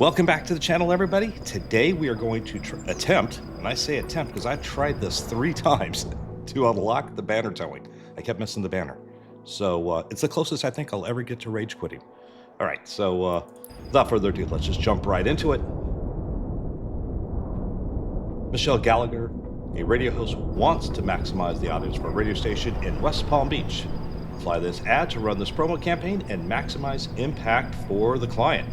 Welcome back to the channel, everybody. Today we are going to attempt, and I say attempt because I've tried this 3 times to unlock the banner towing. I kept missing the banner. So it's the closest I think I'll ever get to rage quitting. All right, so without further ado, let's just jump right into it. Michelle Gallagher, a radio host, wants to maximize the audience for a radio station in West Palm Beach. Apply this ad to run this promo campaign and maximize impact for the client.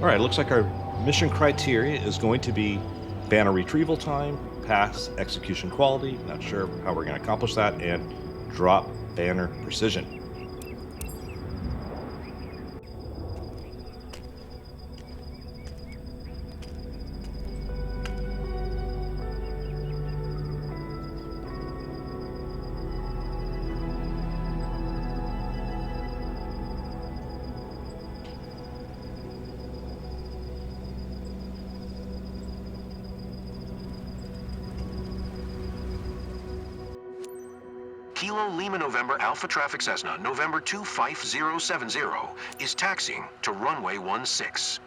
All right, looks like our mission criteria is going to be banner retrieval time, pass execution quality, not sure how we're going to accomplish that, and drop banner precision. Kilo Lima November Alpha Traffic Cessna, November 25070, is taxiing to runway 16.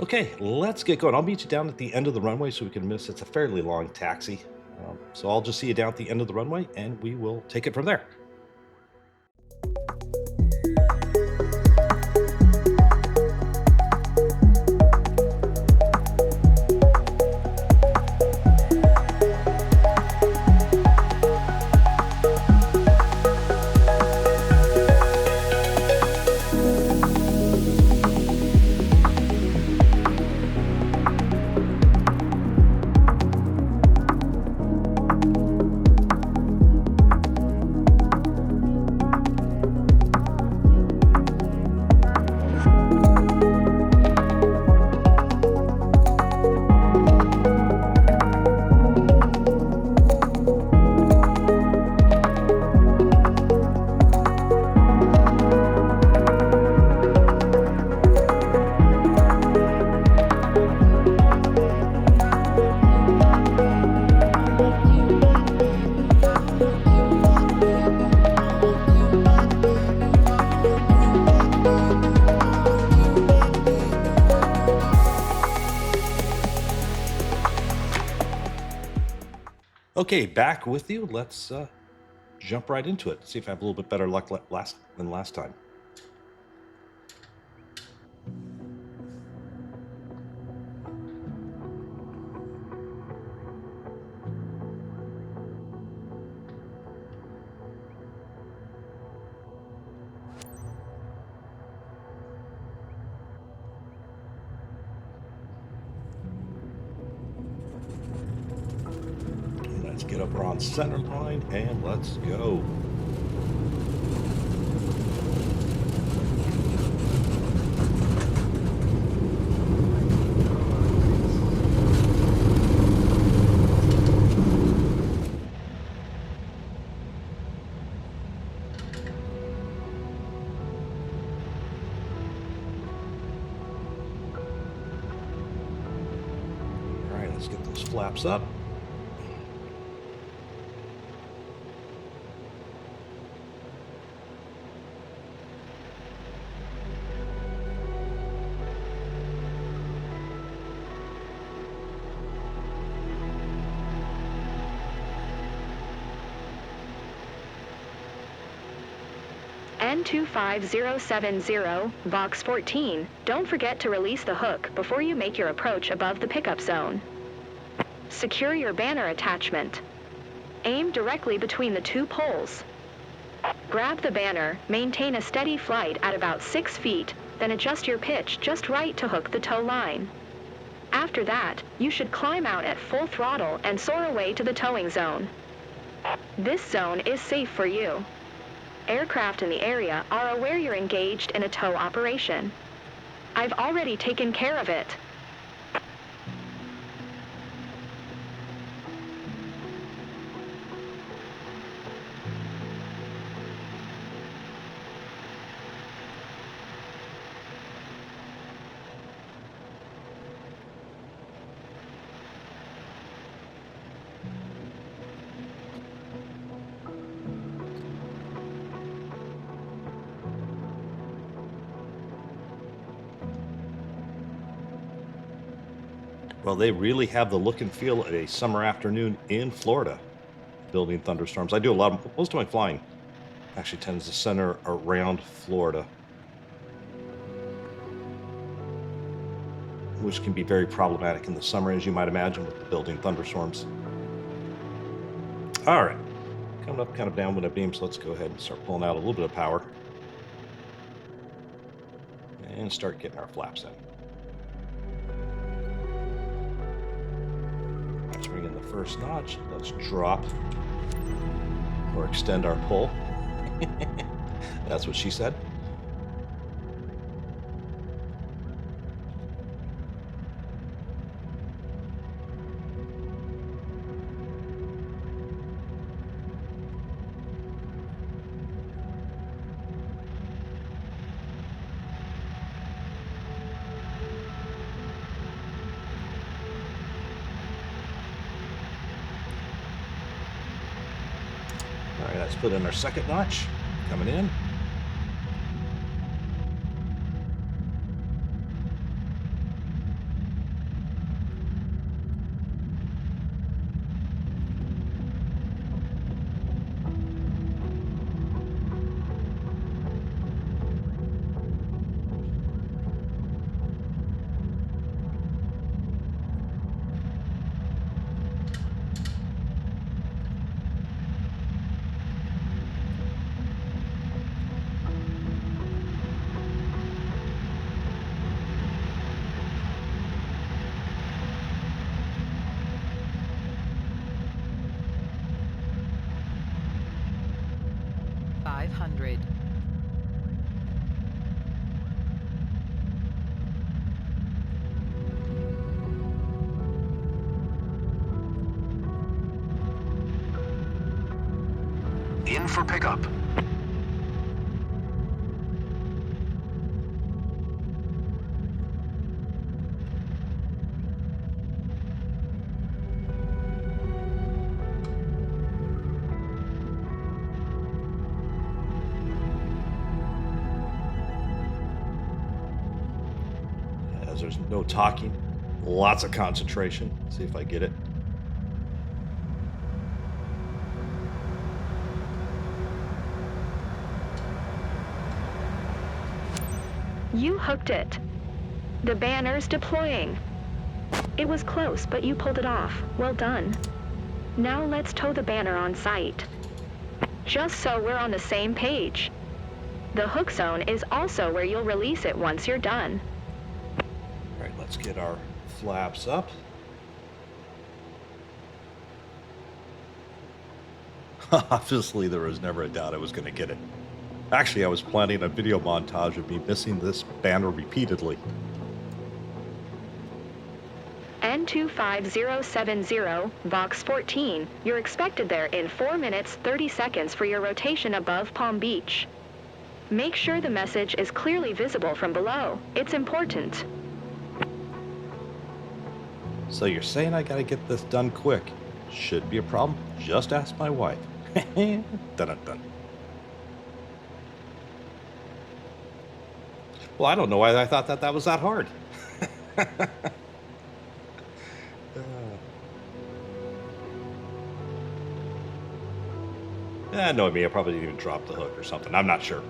Okay, let's get going. I'll meet you down at the end of the runway so we can miss. It's a fairly long taxi. So I'll just see you down at the end of the runway and we will take it from there. Okay, back with you. Let's jump right into it. See if I have a little bit better luck than last time. Let's get up on center line and let's go. All right, let's get those flaps up. N25070, Box 14, don't forget to release the hook before you make your approach above the pickup zone. Secure your banner attachment. Aim directly between the 2 poles. Grab the banner, maintain a steady flight at about 6 feet, then adjust your pitch just right to hook the tow line. After that, you should climb out at full throttle and soar away to the towing zone. This zone is safe for you. Aircraft in the area are aware you're engaged in a tow operation. I've already taken care of it. Well, they really have the look and feel of a summer afternoon in Florida, building thunderstorms. I do most of my flying actually tends to center around Florida, which can be very problematic in the summer, as you might imagine, with the building thunderstorms. All right, coming up kind of downwind of beam, so let's go ahead and start pulling out a little bit of power and start getting our flaps in. Let's bring in the first notch. Let's drop or extend our pull. That's what she said. All right, let's put in our second notch, coming in. In for pickup. As there's no talking, lots of concentration. See if I get it. You hooked it. The banner's deploying. It was close, but you pulled it off. Well done. Now let's tow the banner on site. Just so we're on the same page. The hook zone is also where you'll release it once you're done. All right, let's get our flaps up. Obviously, there was never a doubt I was going to get it. Actually, I was planning a video montage of me missing this banner repeatedly. N25070, Box 14. You're expected there in 4 minutes 30 seconds for your rotation above Palm Beach. Make sure the message is clearly visible from below. It's important. So you're saying I gotta get this done quick? Should be a problem. Just ask my wife. Dun dun dun. Well, I don't know why I thought that was that hard. Knowing me, I probably didn't even drop the hook or something. I'm not sure.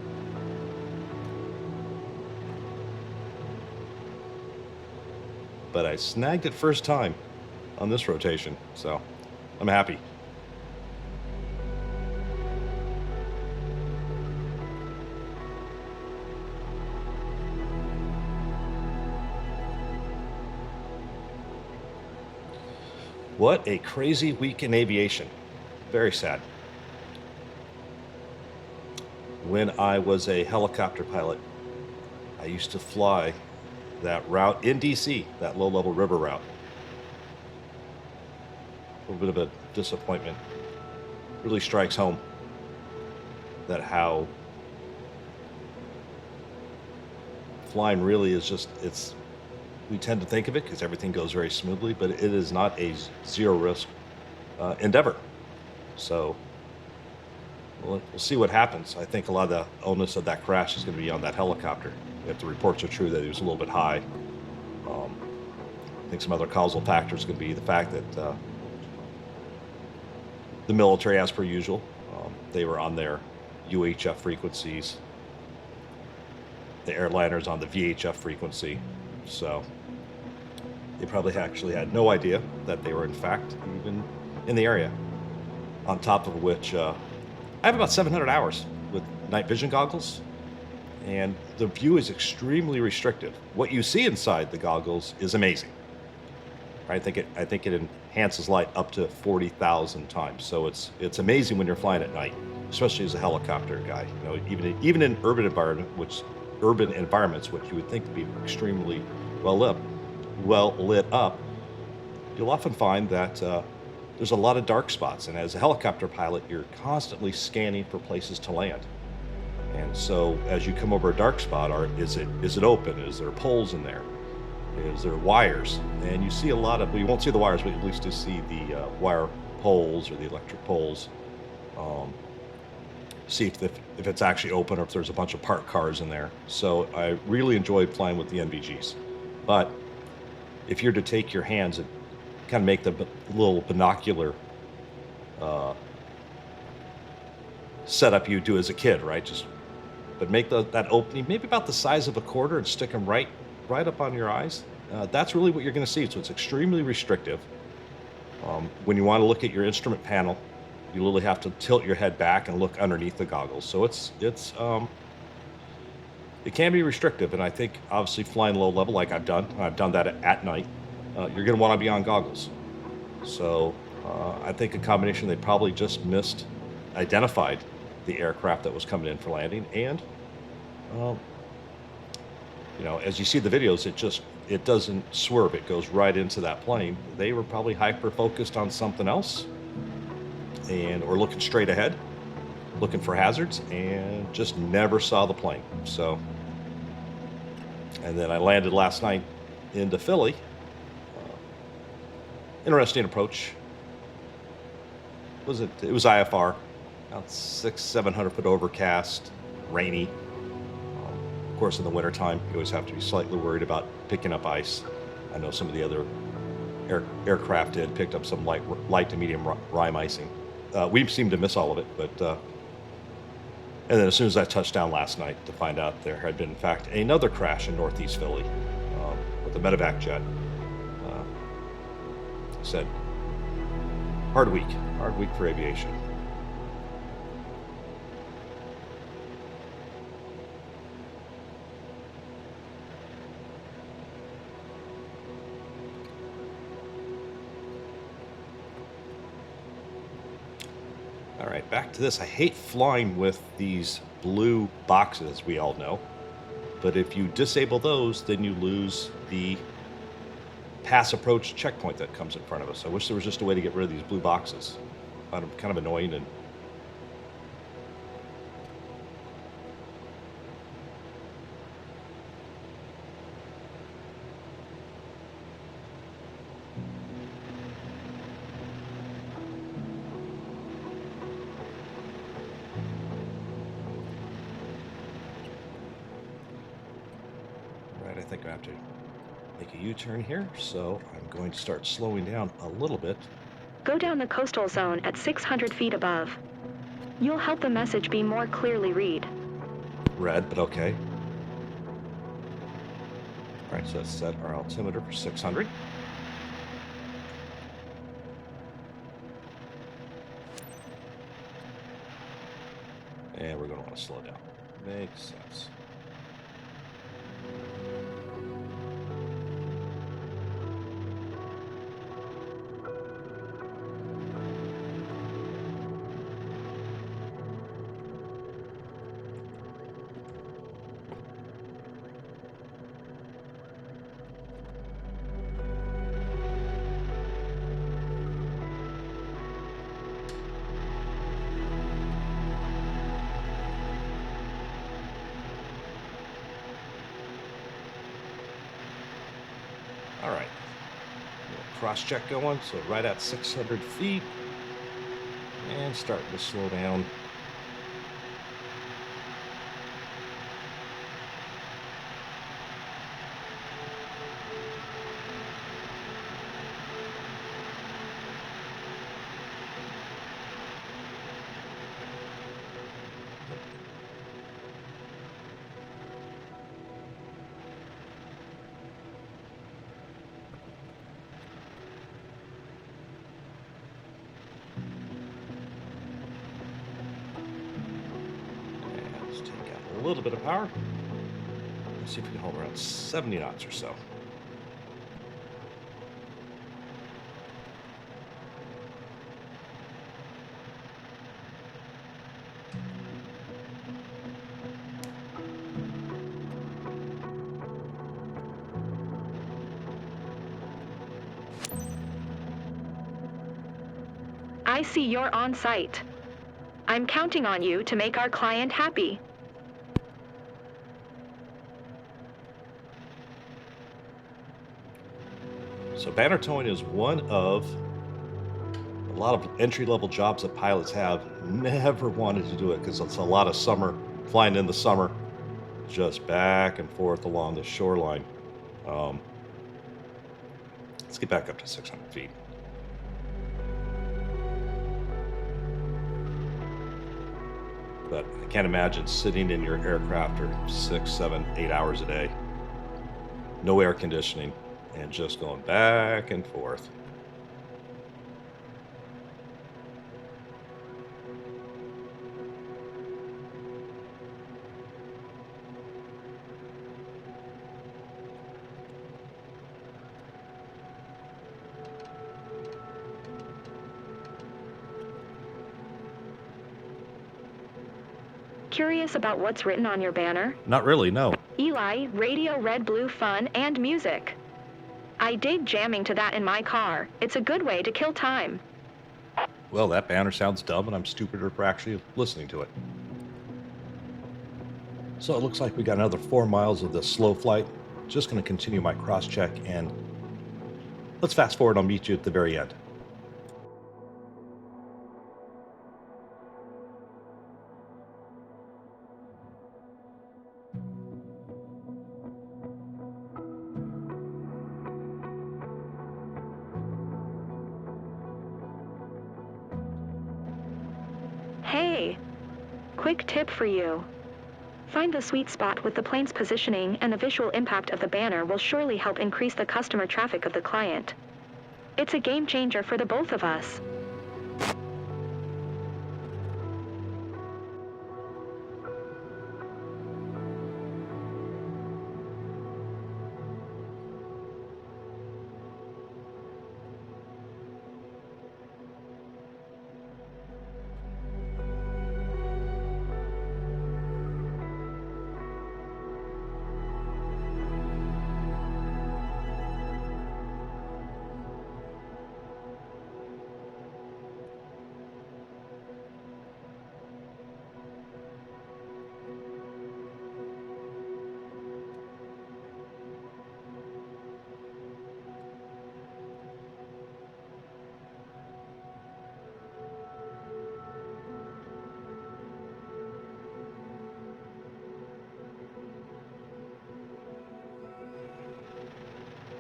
But I snagged it first time on this rotation, so I'm happy. What a crazy week in aviation. Very sad. When I was a helicopter pilot, I used to fly that route in DC, that low-level river route. A little bit of a disappointment. Really strikes home that how flying really is just, we tend to think of it because everything goes very smoothly, but it is not a zero risk endeavor. So we'll see what happens. I think a lot of the onus of that crash is going to be on that helicopter. If the reports are true that it was a little bit high. I think some other causal factors could be the fact that the military, as per usual, they were on their UHF frequencies. The airliners on the VHF frequency. So they probably actually had no idea that they were in fact even in the area. On top of which, I have about 700 hours with night vision goggles, and the view is extremely restrictive. What you see inside the goggles is amazing. I think it enhances light up to 40,000 times. So it's amazing when you're flying at night, especially as a helicopter guy. You know, even in urban environments, which you would think to be extremely well lit up, you'll often find that there's a lot of dark spots. And as a helicopter pilot, you're constantly scanning for places to land. And so as you come over a dark spot, is it open? Is there poles in there? Is there wires? And you see a lot of, well, you won't see the wires, but at least you see the wire poles or the electric poles. See if it's actually open or if there's a bunch of parked cars in there. So I really enjoyed flying with the NVGs. But if you're to take your hands and kind of make the little binocular setup you do as a kid, right? But make that opening maybe about the size of a quarter and stick them right up on your eyes. That's really what you're going to see. So it's extremely restrictive. When you want to look at your instrument panel, you literally have to tilt your head back and look underneath the goggles. So it can be restrictive. And I think obviously flying low level, like I've done that at night, you're going to want to be on goggles. So I think a combination, they probably just identified the aircraft that was coming in for landing. And, as you see the videos, it doesn't swerve. It goes right into that plane. They were probably hyper-focused on something else or looking straight ahead, looking for hazards, and just never saw the plane. So, and then I landed last night into Philly. Interesting approach. It was IFR, about 600-700 foot overcast, rainy. Of course, in the wintertime, you always have to be slightly worried about picking up ice. I know some of the other aircraft picked up some light to medium rime icing. We seemed to miss all of it, but and then as soon as I touched down last night to find out there had been, in fact, another crash in Northeast Philly with a medevac jet. Said, hard week for aviation. All right, back to this. I hate flying with these blue boxes, we all know. But if you disable those, then you lose the pass approach checkpoint that comes in front of us. I wish there was just a way to get rid of these blue boxes. I find them kind of annoying. And I think I have to make a U-turn here, so I'm going to start slowing down a little bit. Go down the coastal zone at 600 feet above. You'll help the message be more clearly read. Red, but okay. All right, so let's set our altimeter for 600. And we're going to want to slow down. Makes sense. All right, cross check going, so right at 600 feet, and starting to slow down. little bit of power. Let's see if we can hold around 70 knots or so. I see you're on site. I'm counting on you to make our client happy. So banner towing is one of a lot of entry-level jobs that pilots have. Never wanted to do it because it's a lot of summer, flying in the summer, just back and forth along the shoreline. Let's get back up to 600 feet. But I can't imagine sitting in your aircraft for 6, 7, 8 hours a day, no air conditioning, and just going back and forth. Curious about what's written on your banner? Not really, no. Eli, radio, red, blue, fun, and music. I dig jamming to that in my car. It's a good way to kill time. Well, that banner sounds dumb, and I'm stupider for actually listening to it. So it looks like we got another 4 miles of this slow flight. Just going to continue my cross-check, and let's fast forward. I'll meet you at the very end. Hey, quick tip for you. Find the sweet spot with the plane's positioning, and the visual impact of the banner will surely help increase the customer traffic of the client. It's a game changer for the both of us.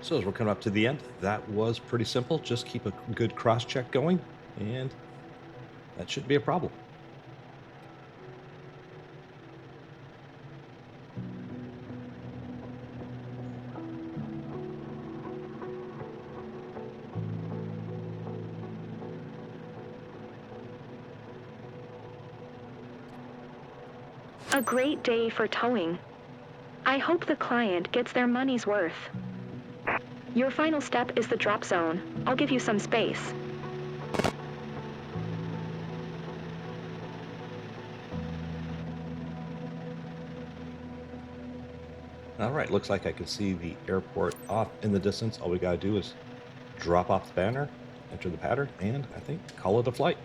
So as we're coming up to the end, that was pretty simple. Just keep a good cross-check going, and that shouldn't be a problem. A great day for towing. I hope the client gets their money's worth. Your final step is the drop zone. I'll give you some space. All right, looks like I can see the airport off in the distance. All we got to do is drop off the banner, enter the pattern, and I think call it a flight.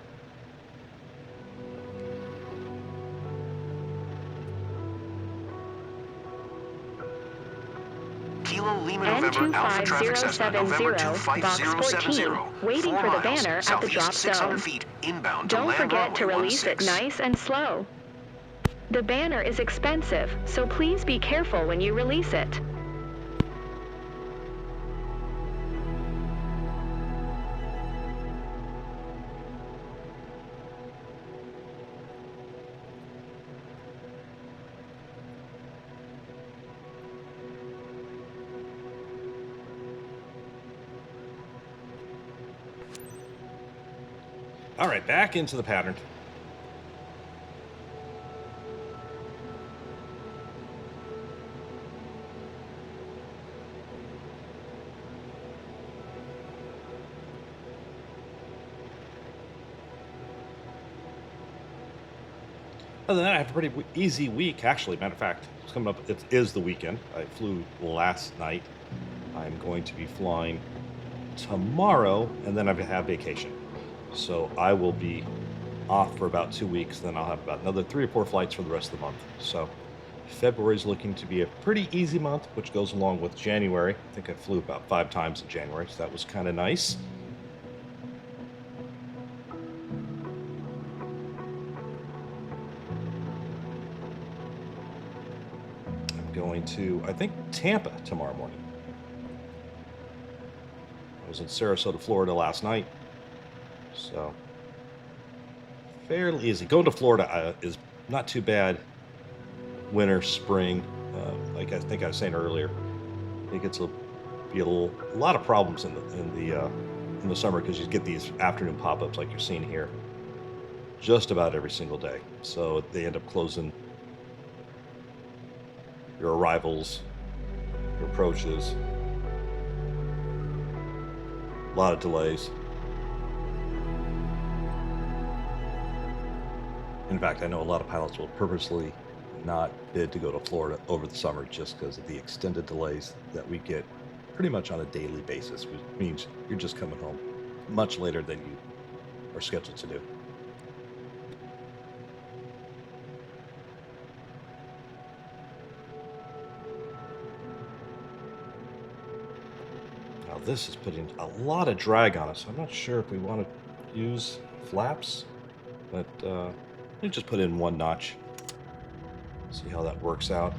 Kilo Lima November Alpha Traffic Cessna November Box 14, 25070. waiting 4 for the miles, banner at the southeast drop 600 zone. feet inbound to Don't land forget to runway release it 16. nice and slow. The banner is expensive, so please be careful when you release it. All right, back into the pattern. Other than that, I have a pretty easy week, actually. Matter of fact, it's coming up. It is the weekend. I flew last night. I'm going to be flying tomorrow, and then I have vacation. So I will be off for about 2 weeks. Then I'll have about another 3 or 4 flights for the rest of the month. So February is looking to be a pretty easy month, which goes along with January. I think I flew about 5 times in January, so that was kind of nice. I'm going to, I think, Tampa tomorrow morning. I was in Sarasota, Florida last night, so fairly easy. Going to Florida is not too bad. Winter, spring, like I think I was saying earlier, I think it's a lot of problems in the summer because you get these afternoon pop-ups like you're seeing here, just about every single day. So they end up closing your arrivals, your approaches, a lot of delays. In fact, I know a lot of pilots will purposely not bid to go to Florida over the summer just because of the extended delays that we get pretty much on a daily basis, which means you're just coming home much later than you are scheduled to do. Now this is putting a lot of drag on us. I'm not sure if we want to use flaps, but let me just put in 1 notch. See how that works out.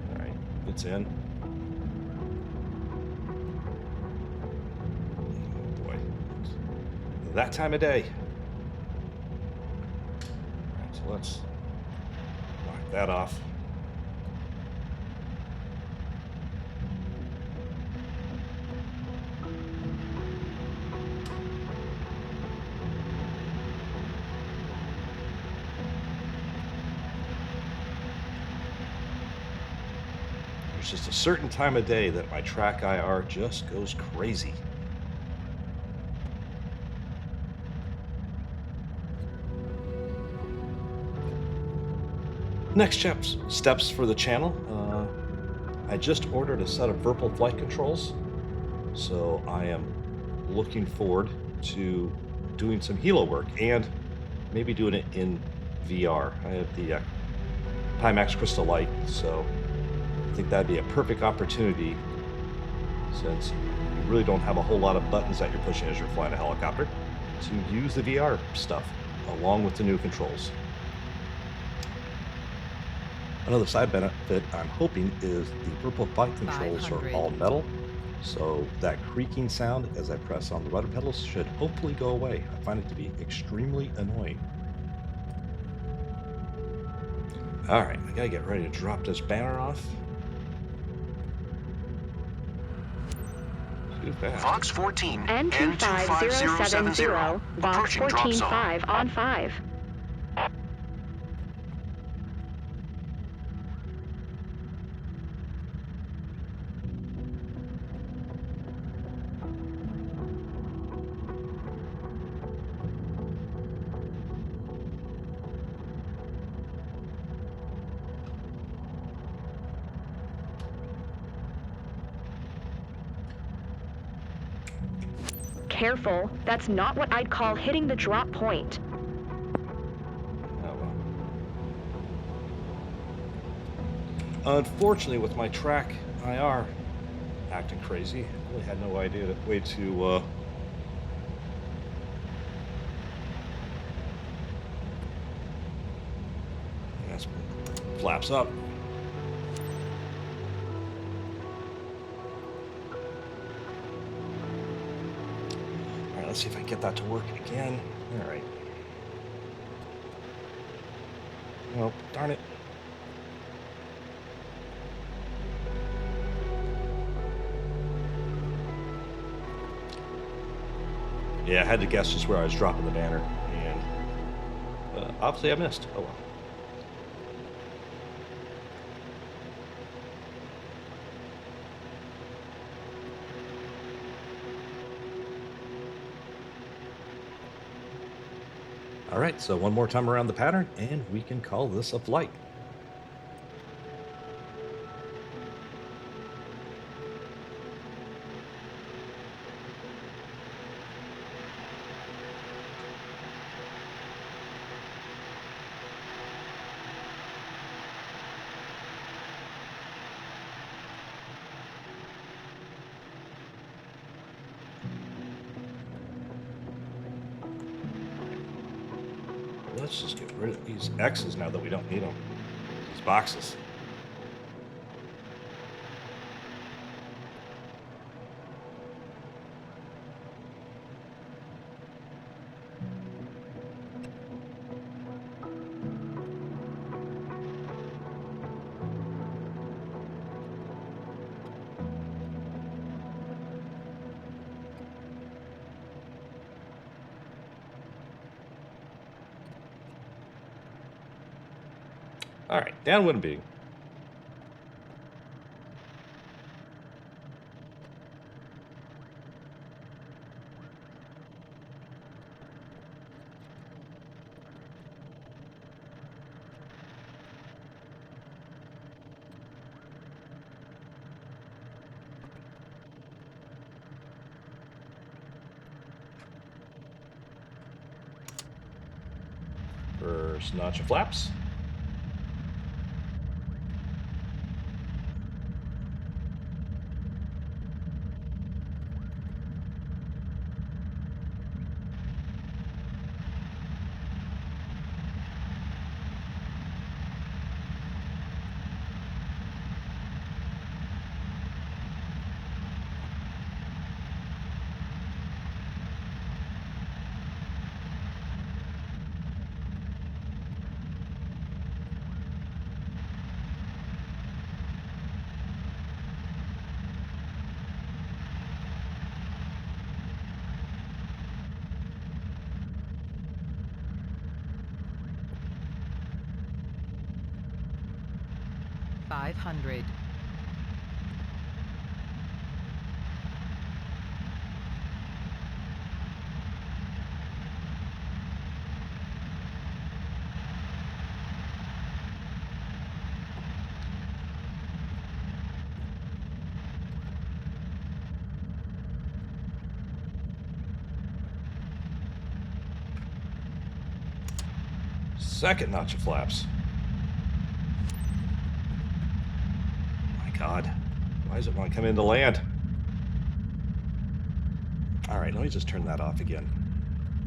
All right, it's in. Oh boy, it's that time of day. All right, so let's knock that off. There's just a certain time of day that my track IR just goes crazy. Next steps for the channel. I just ordered a set of Virpil flight controls, so I am looking forward to doing some helo work and maybe doing it in VR. I have the Pimax Crystal Light, so I think that'd be a perfect opportunity, since you really don't have a whole lot of buttons that you're pushing as you're flying a helicopter, to use the VR stuff along with the new controls. Another side benefit I'm hoping is the Virpil flight controls are all metal, so that creaking sound as I press on the rudder pedals should hopefully go away. I find it to be extremely annoying. All right, I gotta get ready to drop this banner off. Too fast. Fox 14 N25070, Vox approaching drop zone. 14.5 on 5. Careful, that's not what I'd call hitting the drop point. Oh, well. Unfortunately, with my track IR acting crazy, I really had no idea the way to that's flaps up. All right, let's see if I can get that to work again. All right. Oh, darn it. Yeah, I had to guess just where I was dropping the banner, and obviously I missed. Oh well. All right, so one more time around the pattern, and we can call this a flight. Let's just get rid of these X's now that we don't need them. These boxes. All right, downwind being. First notch of flaps. $500. Second notch of flaps. My God, why does it want to come into land? All right, let me just turn that off again.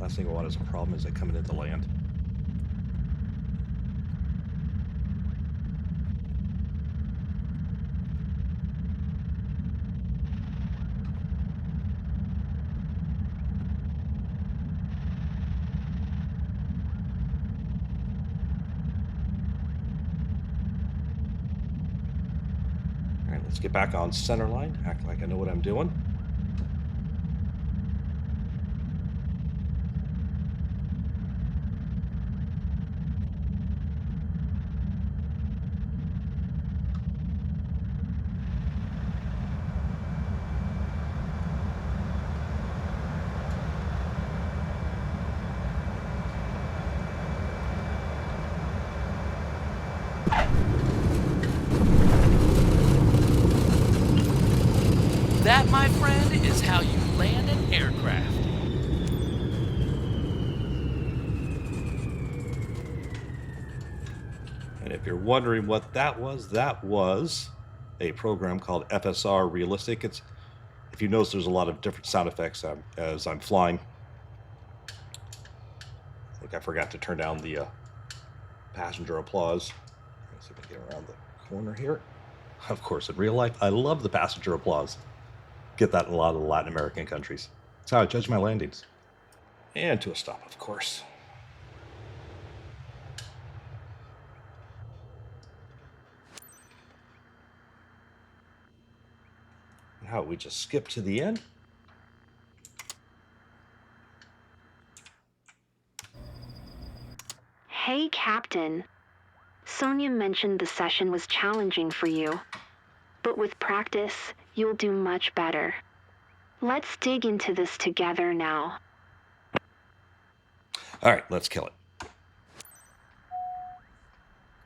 Last thing I want is a problem is it coming into land. All right, let's get back on center line. Act like I know what I'm doing. That, my friend, is how you land an aircraft. And if you're wondering what that was a program called FSR Realistic. It's, if you notice, there's a lot of different sound effects as I'm flying. I think I forgot to turn down the passenger applause. Let's see if I can get around the corner here. Of course, in real life, I love the passenger applause. Get that in a lot of the Latin American countries. That's how I judge my landings. And to a stop, of course. How we just skip to the end. Hey, Captain. Sonia mentioned the session was challenging for you, but with practice, you'll do much better. Let's dig into this together now. All right, let's kill it.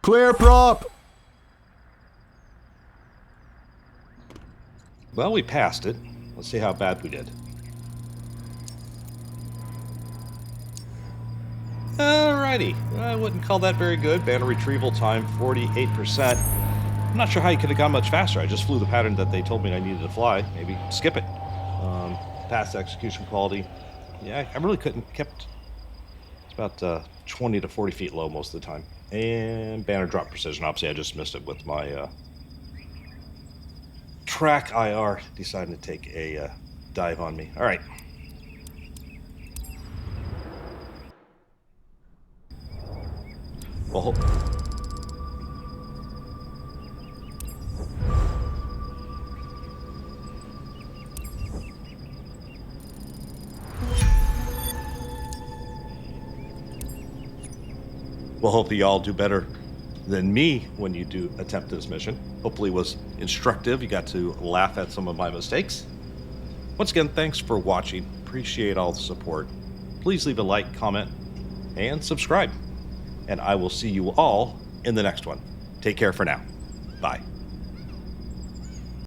Clear prop! Well, we passed it. Let's see how bad we did. Alrighty. I wouldn't call that very good. Banner retrieval time, 48%. I'm not sure how you could have gone much faster. I just flew the pattern that they told me I needed to fly. Maybe skip it. Past execution quality. Yeah, I really couldn't. It's about 20 to 40 feet low most of the time. And banner drop precision. Obviously, I just missed it with my track IR deciding to take a dive on me. All right. Well, hopefully y'all do better than me when you do attempt this mission. Hopefully it was instructive. You got to laugh at some of my mistakes. Once again, thanks for watching. Appreciate all the support. Please leave a like, comment, and subscribe. And I will see you all in the next one. Take care for now. Bye.